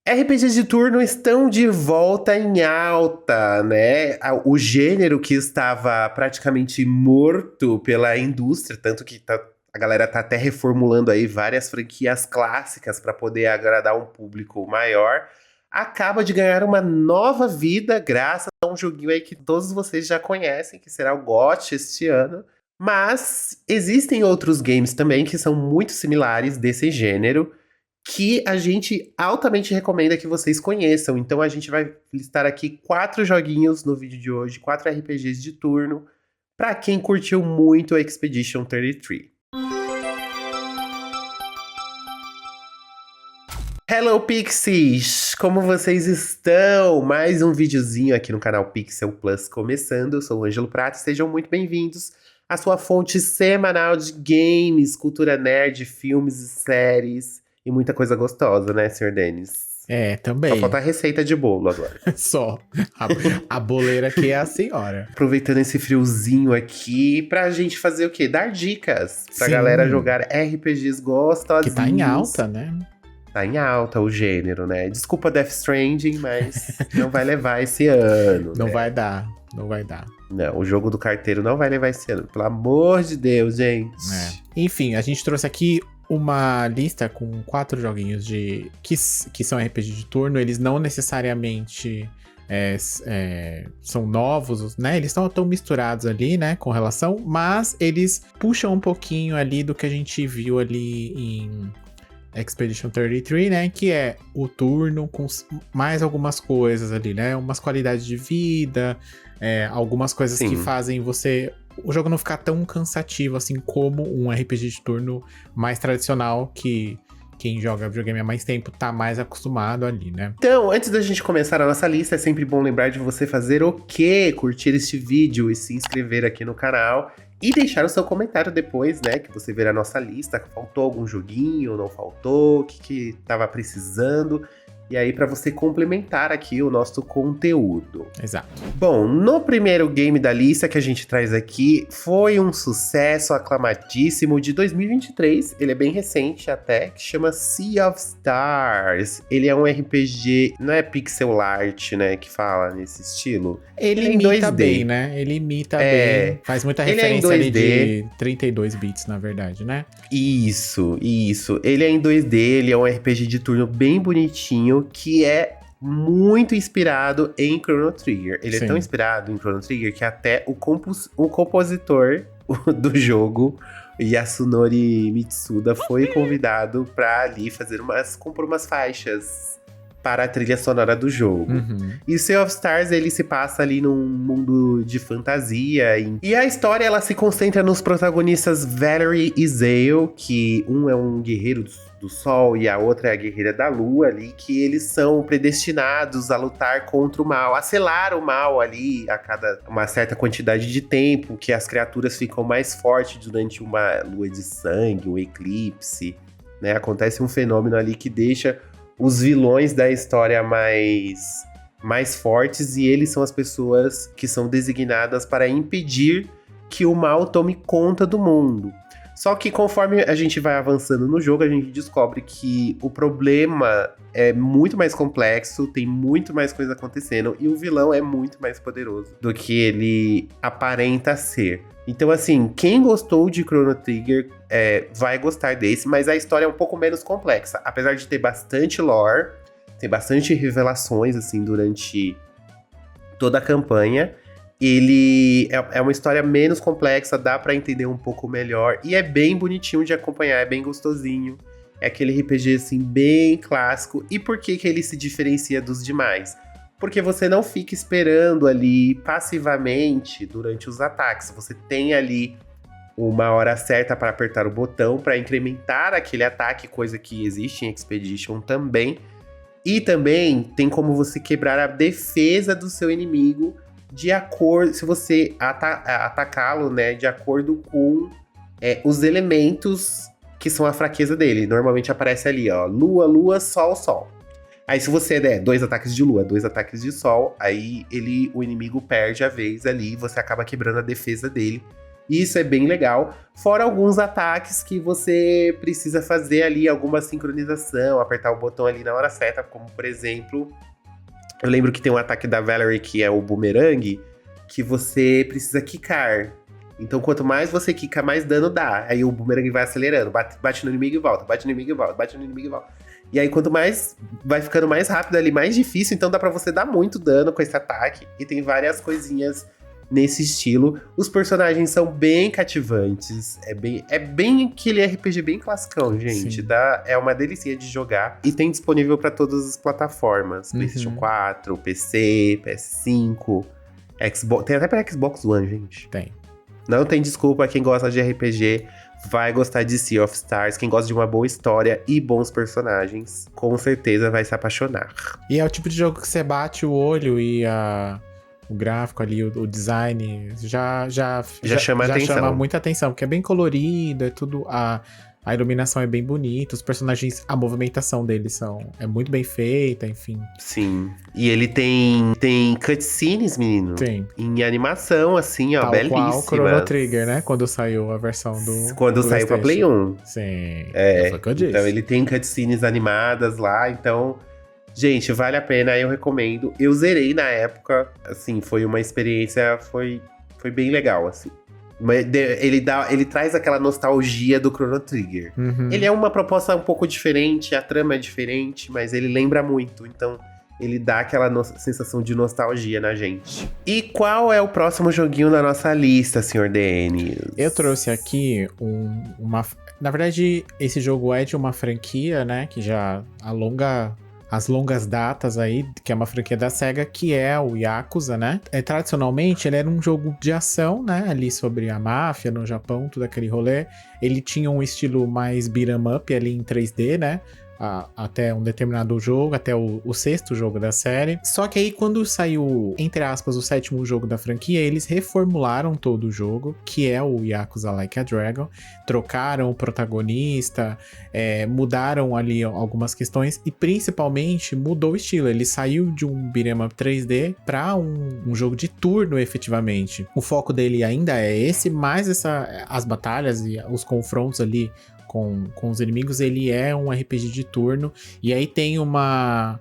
RPGs de turno estão de volta em alta, né? O gênero que estava praticamente morto pela indústria, tanto que a galera tá até reformulando aí várias franquias clássicas para poder agradar um público maior, acaba de ganhar uma nova vida graças a um joguinho aí que todos vocês já conhecem, que será o GOT este ano. Mas existem outros games também que são muito similares desse gênero que a gente altamente recomenda que vocês conheçam. Então a gente vai listar aqui 4 joguinhos no vídeo de hoje, 4 RPGs de turno, para quem curtiu muito a Expedition 33. Hello Pixies! Como vocês estão? Mais um videozinho aqui no canal Pixel Plus começando. Eu sou o Ângelo Prata, sejam muito bem-vindos à sua fonte semanal de games, cultura nerd, filmes e séries. E muita coisa gostosa, né, Sr. Denis? Também. Só falta a receita de bolo agora. Só. A boleira aqui é a senhora. Aproveitando esse friozinho aqui, pra gente fazer o quê? Dar dicas pra galera jogar RPGs gostosinhos. Que tá em alta, né? Tá em alta o gênero, né? Desculpa Death Stranding, mas não vai levar esse ano. Não né? vai dar. Não, o jogo do carteiro não vai levar esse ano. Pelo amor de Deus, gente. Enfim, a gente trouxe aqui uma lista com 4 joguinhos que são RPG de turno. Eles não necessariamente são novos, né? Eles estão tão misturados ali, né? Com relação, mas eles puxam um pouquinho ali do que a gente viu ali em Expedition 33, né? Que é o turno com mais algumas coisas ali, né? Umas qualidades de vida, algumas coisas que fazem o jogo não ficar tão cansativo assim como um RPG de turno mais tradicional que quem joga videogame há mais tempo tá mais acostumado ali, né? Então, antes da gente começar a nossa lista, é sempre bom lembrar de você fazer o quê? Curtir este vídeo e se inscrever aqui no canal e deixar o seu comentário depois, né? Que você ver a nossa lista. Faltou algum joguinho, não faltou? O que tava precisando? E aí, para você complementar aqui o nosso conteúdo. Exato. Bom, no primeiro game da lista que a gente traz aqui, foi um sucesso aclamadíssimo de 2023. Ele é bem recente até, que chama Sea of Stars. Ele é um RPG, não é pixel art, né, que fala nesse estilo. Ele imita bem, né? Ele imita bem. Faz muita referência ali de 32 bits, na verdade, né? Isso. Ele é em 2D, ele é um RPG de turno bem bonitinho, que é muito inspirado em Chrono Trigger. Ele é tão inspirado em Chrono Trigger que até o compositor do jogo, Yasunori Mitsuda, foi convidado pra ali compor umas faixas para a trilha sonora do jogo. E Sea of Stars, ele se passa ali num mundo de fantasia. E a história, ela se concentra nos protagonistas Valerie e Zale, que um é um guerreiro do sol e a outra é a guerreira da lua ali, que eles são predestinados a lutar contra o mal, a selar o mal ali a cada uma certa quantidade de tempo, que as criaturas ficam mais fortes durante uma lua de sangue, um eclipse, né? Acontece um fenômeno ali que deixa os vilões da história mais fortes, e eles são as pessoas que são designadas para impedir que o mal tome conta do mundo. Só que conforme a gente vai avançando no jogo, a gente descobre que o problema é muito mais complexo, tem muito mais coisa acontecendo, e o vilão é muito mais poderoso do que ele aparenta ser. Então, assim, quem gostou de Chrono Trigger vai gostar desse, mas a história é um pouco menos complexa. Apesar de ter bastante lore, tem bastante revelações, assim, durante toda a campanha. Ele é uma história menos complexa, dá pra entender um pouco melhor. E é bem bonitinho de acompanhar, é bem gostosinho. É aquele RPG, assim, bem clássico. E por que ele se diferencia dos demais? Porque você não fica esperando ali passivamente durante os ataques. Você tem ali uma hora certa para apertar o botão para incrementar aquele ataque, coisa que existe em Expedition também. E também tem como você quebrar a defesa do seu inimigo de acordo, se você atacá-lo, né, de acordo com os elementos que são a fraqueza dele. Normalmente aparece ali, ó, lua, lua, sol, sol. Aí se você der 2 ataques de lua, 2 ataques de sol, aí o inimigo perde a vez ali e você acaba quebrando a defesa dele. Isso é bem legal. Fora alguns ataques que você precisa fazer ali, alguma sincronização, apertar o botão ali na hora certa, como por exemplo, eu lembro que tem um ataque da Valerie que é o boomerang, que você precisa quicar. Então, quanto mais você quica, mais dano dá. Aí o boomerang vai acelerando, bate no inimigo e volta, bate no inimigo e volta, bate no inimigo e volta. E aí, quanto mais vai ficando mais rápido ali, mais difícil. Então, dá pra você dar muito dano com esse ataque. E tem várias coisinhas nesse estilo. Os personagens são bem cativantes. É bem aquele RPG bem classicão, gente. É uma delícia de jogar. E tem disponível pra todas as plataformas. PlayStation 4, PC, PS5, Xbox. Tem até pra Xbox One, gente. Tem. Não tem desculpa, quem gosta de RPG vai gostar de Sea of Stars. Quem gosta de uma boa história e bons personagens, com certeza vai se apaixonar. E é o tipo de jogo que você bate o olho e o gráfico ali, o design, já chama atenção. Chama muita atenção, porque é bem colorido, é tudo... A iluminação é bem bonita, os personagens, a movimentação deles é muito bem feita, enfim. Sim. E ele tem cutscenes, menino. Tem. Em animação, assim, ó, belíssimas. Tal qual o Chrono Trigger, né? Quando saiu a versão do Quando saiu pra Play 1. Sim. Foi o que eu disse. Então ele tem cutscenes animadas lá, então... Gente, vale a pena, eu recomendo. Eu zerei na época, assim, foi uma experiência, foi bem legal, assim. Ele traz aquela nostalgia do Chrono Trigger. Ele é uma proposta um pouco diferente, a trama é diferente, mas ele lembra muito, então ele dá aquela sensação de nostalgia na gente. E qual é o próximo joguinho na nossa lista, Sr. Denis? Eu trouxe aqui Na verdade, esse jogo é de uma franquia, né, que já alonga as longas datas aí, que é uma franquia da SEGA, que é o Yakuza, né? Tradicionalmente, ele era um jogo de ação, né? Ali sobre a máfia no Japão, todo aquele rolê. Ele tinha um estilo mais beat'em up ali em 3D, né? Até um determinado jogo, até o 6º jogo da série. Só que aí, quando saiu, entre aspas, o 7º jogo da franquia, eles reformularam todo o jogo, que é o Yakuza Like a Dragon. Trocaram o protagonista, mudaram ali algumas questões e, principalmente, mudou o estilo. Ele saiu de um beat'em up 3D para um jogo de turno, efetivamente. O foco dele ainda é esse, mas as batalhas e os confrontos ali com os inimigos, ele é um RPG de turno. E aí tem uma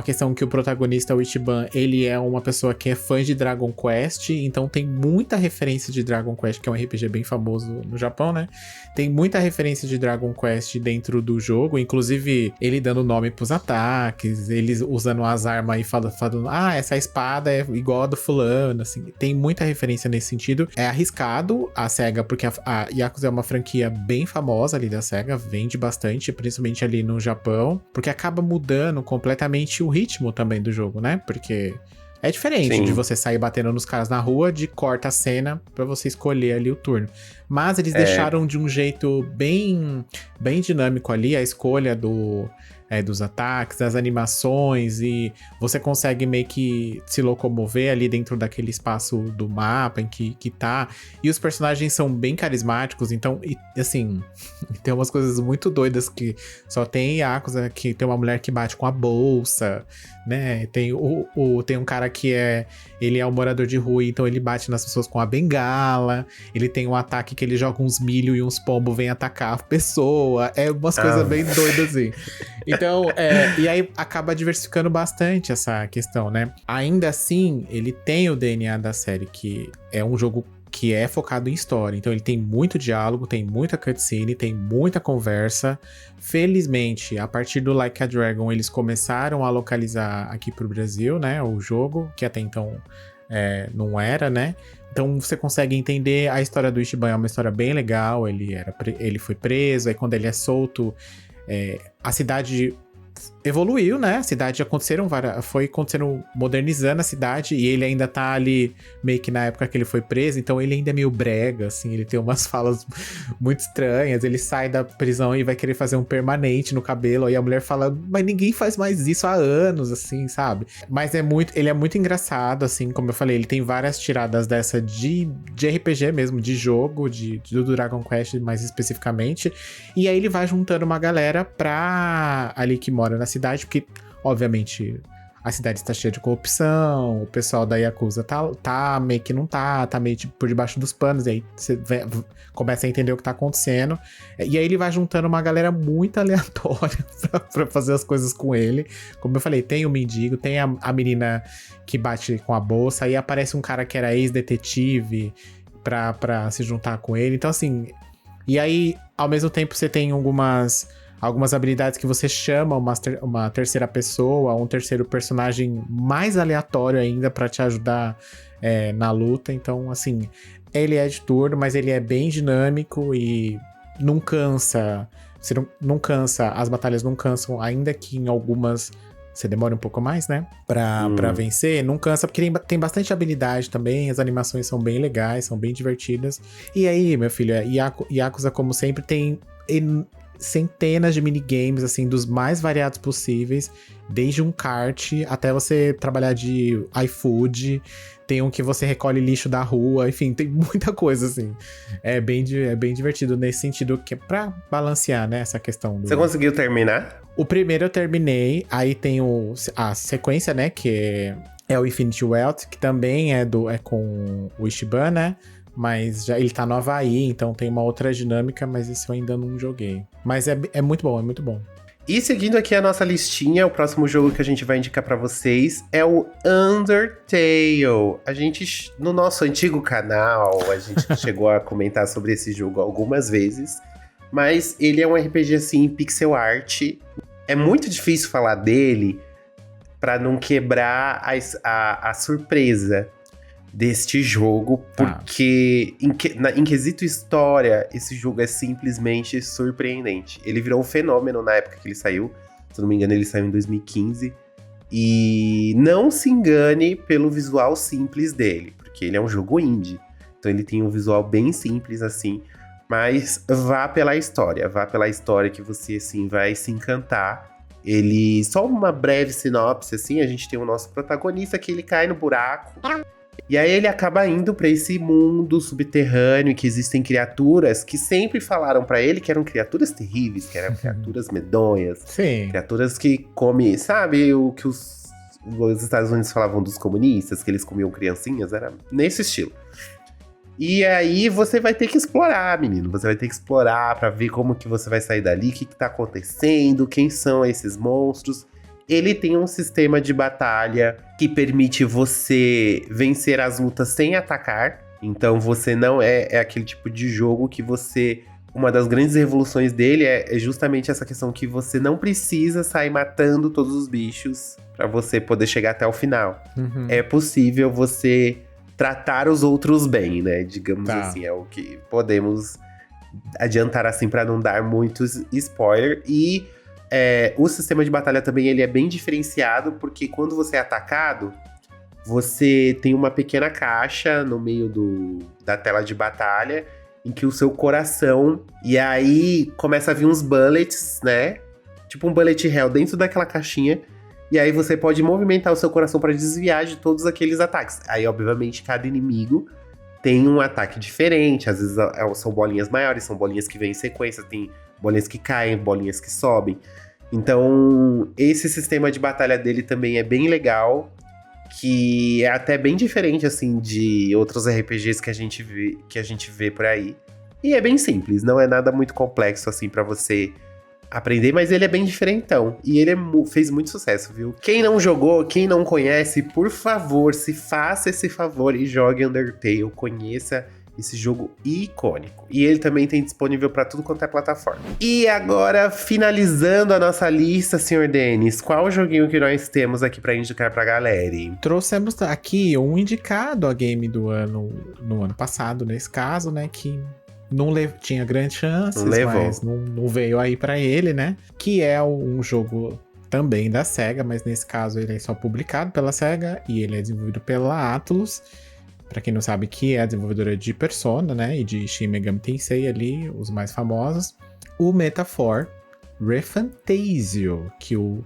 questão que o protagonista, o Ichiban, ele é uma pessoa que é fã de Dragon Quest, então tem muita referência de Dragon Quest, que é um RPG bem famoso no Japão, né? Tem muita referência de Dragon Quest dentro do jogo, inclusive ele dando nome pros ataques, eles usando as armas e falando, essa espada é igual a do fulano, assim. Tem muita referência nesse sentido. É arriscado a SEGA, porque a Yakuza é uma franquia bem famosa ali da SEGA, vende bastante, principalmente ali no Japão, porque acaba mudando completamente o ritmo também do jogo, né? Porque é diferente de você sair batendo nos caras na rua, de corta a cena pra você escolher ali o turno. Mas eles deixaram de um jeito bem dinâmico ali a escolha dos ataques, das animações, e você consegue meio que se locomover ali dentro daquele espaço do mapa em que tá. E os personagens são bem carismáticos, então, assim, tem umas coisas muito doidas que só tem Yakuza, que tem uma mulher que bate com a bolsa, né? Tem um cara que ele é um morador de rua, então ele bate nas pessoas com a bengala. Ele tem um ataque que ele joga uns milho e uns pombos vêm atacar a pessoa. É umas coisas bem doidas assim. Então, e aí acaba diversificando bastante essa questão, né? Ainda assim, ele tem o DNA da série, que é um jogo que é focado em história. Então ele tem muito diálogo, tem muita cutscene, tem muita conversa. Felizmente, a partir do Like a Dragon, eles começaram a localizar aqui pro Brasil, né? O jogo, que até então não era, né? Então você consegue entender a história do Ichiban, é uma história bem legal. Ele foi preso, aí quando ele é solto, a cidade evoluiu, né? A cidade foi acontecendo, modernizando a cidade, e ele ainda tá ali meio que na época que ele foi preso, então ele ainda é meio brega, assim, ele tem umas falas muito estranhas, ele sai da prisão e vai querer fazer um permanente no cabelo, aí a mulher fala, mas ninguém faz mais isso há anos, assim, sabe? Mas ele é muito engraçado, assim, como eu falei, ele tem várias tiradas dessa de RPG mesmo, de jogo, do Dragon Quest mais especificamente, e aí ele vai juntando uma galera ali que mora na cidade, porque, obviamente, a cidade está cheia de corrupção, o pessoal da Yakuza tá meio que não tá meio tipo por debaixo dos panos, e aí você começa a entender o que tá acontecendo. E aí ele vai juntando uma galera muito aleatória pra fazer as coisas com ele. Como eu falei, tem o mendigo, tem a menina que bate com a bolsa, aí aparece um cara que era ex-detetive pra se juntar com ele. Então, assim... E aí, ao mesmo tempo, você tem algumas habilidades que você chama uma terceira pessoa, um terceiro personagem mais aleatório ainda pra te ajudar na luta. Então, assim, ele é de turno, mas ele é bem dinâmico e não cansa. Você não cansa, as batalhas não cansam, ainda que em algumas você demora um pouco mais, né? Pra vencer, não cansa, porque tem bastante habilidade também, as animações são bem legais, são bem divertidas. E aí, meu filho, Yakuza, como sempre, tem centenas de minigames, assim, dos mais variados possíveis, desde um kart até você trabalhar de iFood, tem um que você recolhe lixo da rua, enfim, tem muita coisa, assim. É bem divertido nesse sentido, que é pra balancear, né, essa questão do... Você conseguiu terminar? O primeiro eu terminei, aí tem a sequência, né, que é o Infinity Wealth, que também é com o Ichiban, né? Mas já ele tá no Havaí, então tem uma outra dinâmica, mas esse eu ainda não joguei. Mas é muito bom, é muito bom. E seguindo aqui a nossa listinha, o próximo jogo que a gente vai indicar pra vocês é o Undertale. A gente, no nosso antigo canal, a gente chegou a comentar sobre esse jogo algumas vezes, mas ele é um RPG, assim, pixel art. É muito difícil falar dele pra não quebrar a surpresa deste jogo, porque em quesito história, esse jogo é simplesmente surpreendente. Ele virou um fenômeno na época que ele saiu, se não me engano ele saiu em 2015, e não se engane pelo visual simples dele, porque ele é um jogo indie, então ele tem um visual bem simples assim, mas vá pela história que você assim vai se encantar. Ele, só uma breve sinopse assim, a gente tem o nosso protagonista que ele cai no buraco. E aí ele acaba indo pra esse mundo subterrâneo, que existem criaturas que sempre falaram pra ele que eram criaturas terríveis, que eram criaturas medonhas. Sim. Criaturas que comem, sabe o que os Estados Unidos falavam dos comunistas, que eles comiam criancinhas? Era nesse estilo. E aí você vai ter que explorar, menino. Você vai ter que explorar pra ver como que você vai sair dali, o que tá acontecendo, quem são esses monstros. Ele tem um sistema de batalha que permite você vencer as lutas sem atacar. Então você não é aquele tipo de jogo que você... Uma das grandes revoluções dele é justamente essa questão que você não precisa sair matando todos os bichos pra você poder chegar até o final. Uhum. É possível você tratar os outros bem, né? Digamos assim, é o que podemos adiantar assim pra não dar muitos spoilers. E... o sistema de batalha também ele é bem diferenciado, porque quando você é atacado, você tem uma pequena caixa no meio da tela de batalha, em que o seu coração... E aí começa a vir uns bullets, né? Tipo um bullet hell dentro daquela caixinha. E aí você pode movimentar o seu coração para desviar de todos aqueles ataques. Aí, obviamente, cada inimigo tem um ataque diferente. Às vezes são bolinhas maiores, são bolinhas que vêm em sequência, tem bolinhas que caem, bolinhas que sobem. Então, esse sistema de batalha dele também é bem legal, que é até bem diferente, assim, de outros RPGs que a gente vê por aí. E é bem simples, não é nada muito complexo, assim, pra você aprender, mas ele é bem diferentão. E ele fez muito sucesso, viu? Quem não jogou, quem não conhece, por favor, se faça esse favor e jogue Undertale, conheça esse jogo icônico. E ele também tem disponível para tudo quanto é plataforma. E agora, finalizando a nossa lista, senhor Denis, qual joguinho que nós temos aqui para indicar pra galera? Trouxemos aqui um indicado a game do ano, no ano passado, nesse caso, né, que não tinha grandes chances, mas não veio aí para ele, né, que é um jogo também da SEGA, mas nesse caso ele é só publicado pela SEGA e ele é desenvolvido pela Atlus. Pra quem não sabe, que é a desenvolvedora de Persona, né? E de Shin Megami Tensei ali, os mais famosos. O Metaphor ReFantazio, que o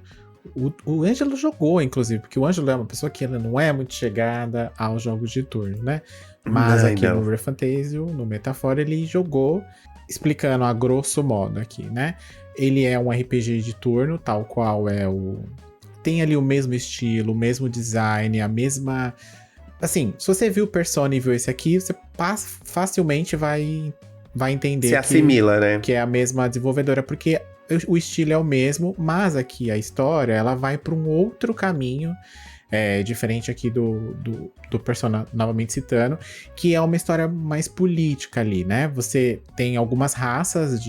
Ângelo jogou, inclusive. Porque o Ângelo é uma pessoa que ela não é muito chegada aos jogos de turno, né? Mas aqui no ReFantazio, no Metaphor, ele jogou, explicando a grosso modo aqui, né? Ele é um RPG de turno, tal qual é o tem ali o mesmo estilo, o mesmo design, a mesma... Assim, se você viu Persona e viu esse aqui, você facilmente vai entender Se assimila, né? que é a mesma desenvolvedora, porque o estilo é o mesmo, mas aqui a história, ela vai para um outro caminho, diferente aqui do Persona, novamente citando, que é uma história mais política ali, né? Você tem algumas raças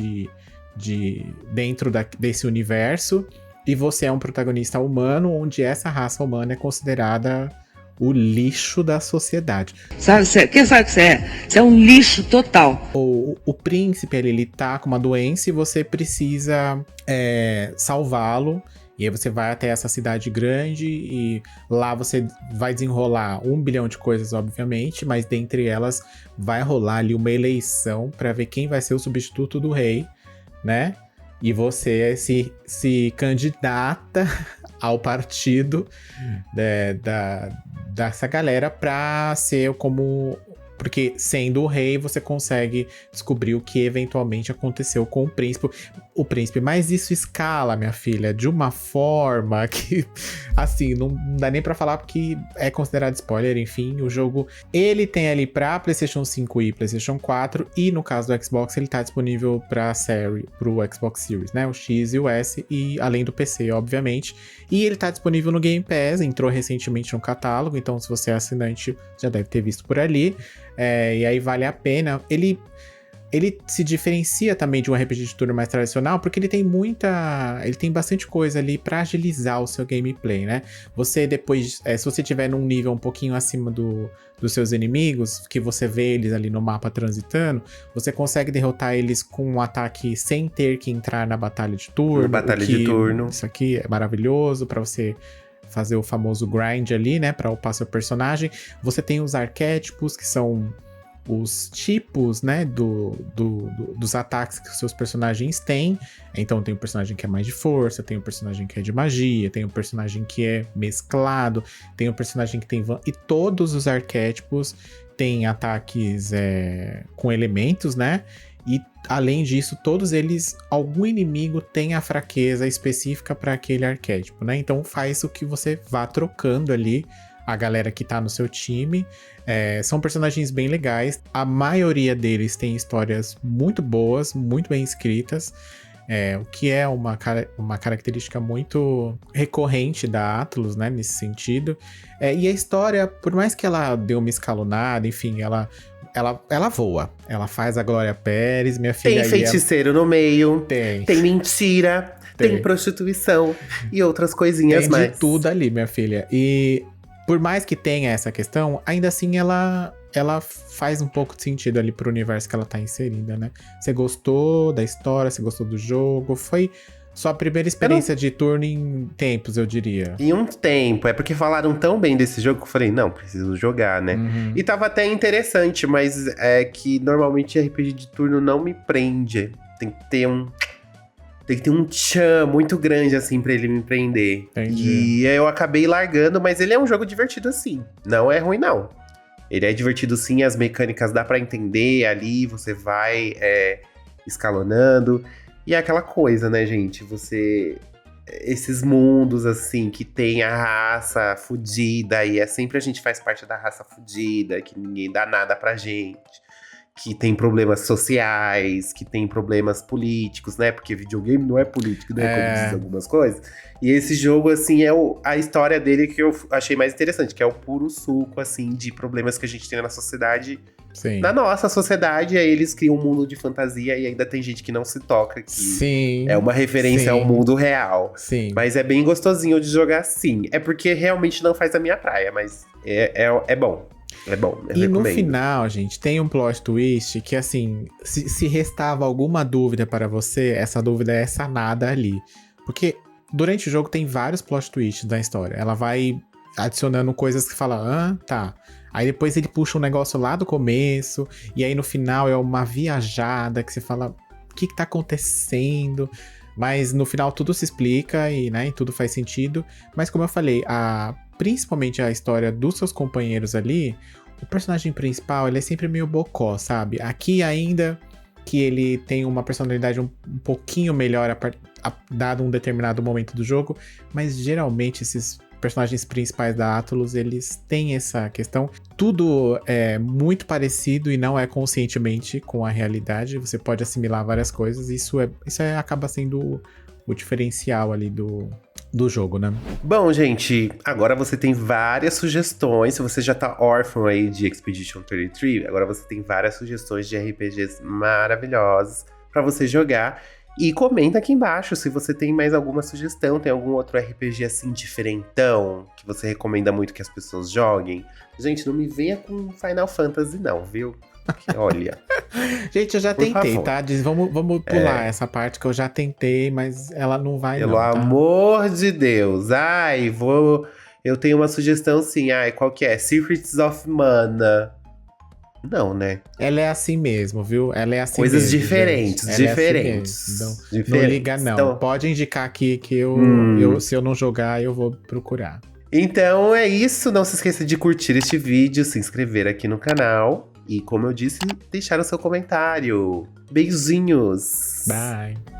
dentro desse universo, e você é um protagonista humano, onde essa raça humana é considerada o lixo da sociedade. Quem sabe que você é? Você é um lixo total. O príncipe, ele tá com uma doença e você precisa salvá-lo. E aí você vai até essa cidade grande e lá você vai desenrolar 1 bilhão de coisas, obviamente, mas dentre elas vai rolar ali uma eleição para ver quem vai ser o substituto do rei, né? E você se candidata ao partido dessa galera pra ser como... Porque sendo o rei, você consegue descobrir o que eventualmente aconteceu com o príncipe. Mas isso escala, minha filha, de uma forma que, assim, não dá nem pra falar porque é considerado spoiler. Enfim, o jogo, ele tem ali pra PlayStation 5 e PlayStation 4. E no caso do Xbox, ele tá disponível pro Xbox Series, né? O X e o S, e além do PC, obviamente. E ele tá disponível no Game Pass, entrou recentemente no catálogo. Então, se você é assinante, já deve ter visto por ali. E aí vale a pena. Ele se diferencia também de um RPG de turno mais tradicional, porque ele tem bastante coisa ali pra agilizar o seu gameplay, né? Você depois, se você tiver num nível um pouquinho acima dos seus inimigos, que você vê eles ali no mapa transitando, você consegue derrotar eles com um ataque sem ter que entrar na batalha de turno. De turno. Isso aqui é maravilhoso pra você fazer o famoso grind ali, né, pra upar seu personagem. Você tem os arquétipos, que são os tipos, né, dos ataques que os seus personagens têm. Então tem um personagem que é mais de força, tem um personagem que é de magia, tem um personagem que é mesclado, tem um personagem que tem... E todos os arquétipos têm ataques com elementos, né? E, além disso, todos eles, algum inimigo tem a fraqueza específica para aquele arquétipo, né? Então faz o que você vá trocando ali a galera que tá no seu time. São personagens bem legais. A maioria deles tem histórias muito boas, muito bem escritas. O que é uma característica muito recorrente da Atlus, né? Nesse sentido. E a história, por mais que ela dê uma escalonada, enfim, ela voa. Ela faz a Glória Pérez, minha filha. Tem feiticeiro no meio. Tem Mentira. Tem prostituição. E outras coisinhas mais. Tem de tudo ali, minha filha. E por mais que tenha essa questão, ainda assim ela faz um pouco de sentido ali pro universo que ela tá inserida, né? Você gostou da história? Você gostou do jogo? Foi sua primeira experiência de turno em tempos, eu diria. Em um tempo. É porque falaram tão bem desse jogo que eu falei, não, preciso jogar, né? Uhum. E tava até interessante, mas é que normalmente RPG de turno não me prende. Tem que ter um tchan muito grande, assim, pra ele me prender. Entendi. E eu acabei largando, mas ele é um jogo divertido, sim. Não é ruim, não. Ele é divertido, sim. As mecânicas dá pra entender ali. Você vai escalonando. E é aquela coisa, né, gente? Esses mundos, assim, que tem a raça fudida. E sempre a gente faz parte da raça fudida. Que ninguém dá nada pra gente. Que tem problemas sociais, que tem problemas políticos, né? Porque videogame não é político, né? Como dizem algumas coisas. E esse jogo, assim, é a história dele que eu achei mais interessante, que é o puro suco, assim, de problemas que a gente tem na sociedade. Sim. Na nossa sociedade, aí eles criam um mundo de fantasia e ainda tem gente que não se toca, que sim, é uma referência ao mundo real. Sim. Mas é bem gostosinho de jogar, sim. É porque realmente não faz a minha praia, mas é bom. É bom, eu recomendo. No final, gente, tem um plot twist que, assim, se restava alguma dúvida para você, essa dúvida é sanada ali. Porque durante o jogo tem vários plot twists da história. Ela vai adicionando coisas que fala, tá. Aí depois ele puxa um negócio lá do começo, e aí no final é uma viajada que você fala, o que tá acontecendo? Mas no final tudo se explica e, né, e tudo faz sentido. Mas como eu falei, principalmente a história dos seus companheiros ali, o personagem principal, ele é sempre meio bocó, sabe? Aqui ainda que ele tem uma personalidade um pouquinho melhor dado um determinado momento do jogo, mas geralmente esses personagens principais da Atlus, eles têm essa questão. Tudo é muito parecido e não é conscientemente com a realidade. Você pode assimilar várias coisas e isso acaba sendo o diferencial ali do jogo, né? Bom, gente, agora você tem várias sugestões. Se você já tá órfão aí de Expedition 33, agora você tem várias sugestões de RPGs maravilhosos pra você jogar. E comenta aqui embaixo se você tem mais alguma sugestão, tem algum outro RPG assim diferentão que você recomenda muito que as pessoas joguem. Gente, não me venha com Final Fantasy não, viu? Porque, olha... Gente, eu já tentei, tá? Vamos pular essa parte que eu já tentei, mas ela não vai Pelo não, tá? amor de Deus. Ai, eu tenho uma sugestão sim. Ai, qual que é? Secrets of Mana. Não, né? Ela é assim mesmo, viu? Ela é assim Coisas mesmo, diferentes, gente. Ela diferentes. É assim mesmo. Então, diferentes. não liga não. Então, Pode indicar aqui que se eu não jogar, eu vou procurar. então é isso. Não se esqueça de curtir este vídeo, se inscrever aqui no canal. E como eu disse, deixar o seu comentário. Beijinhos! Bye!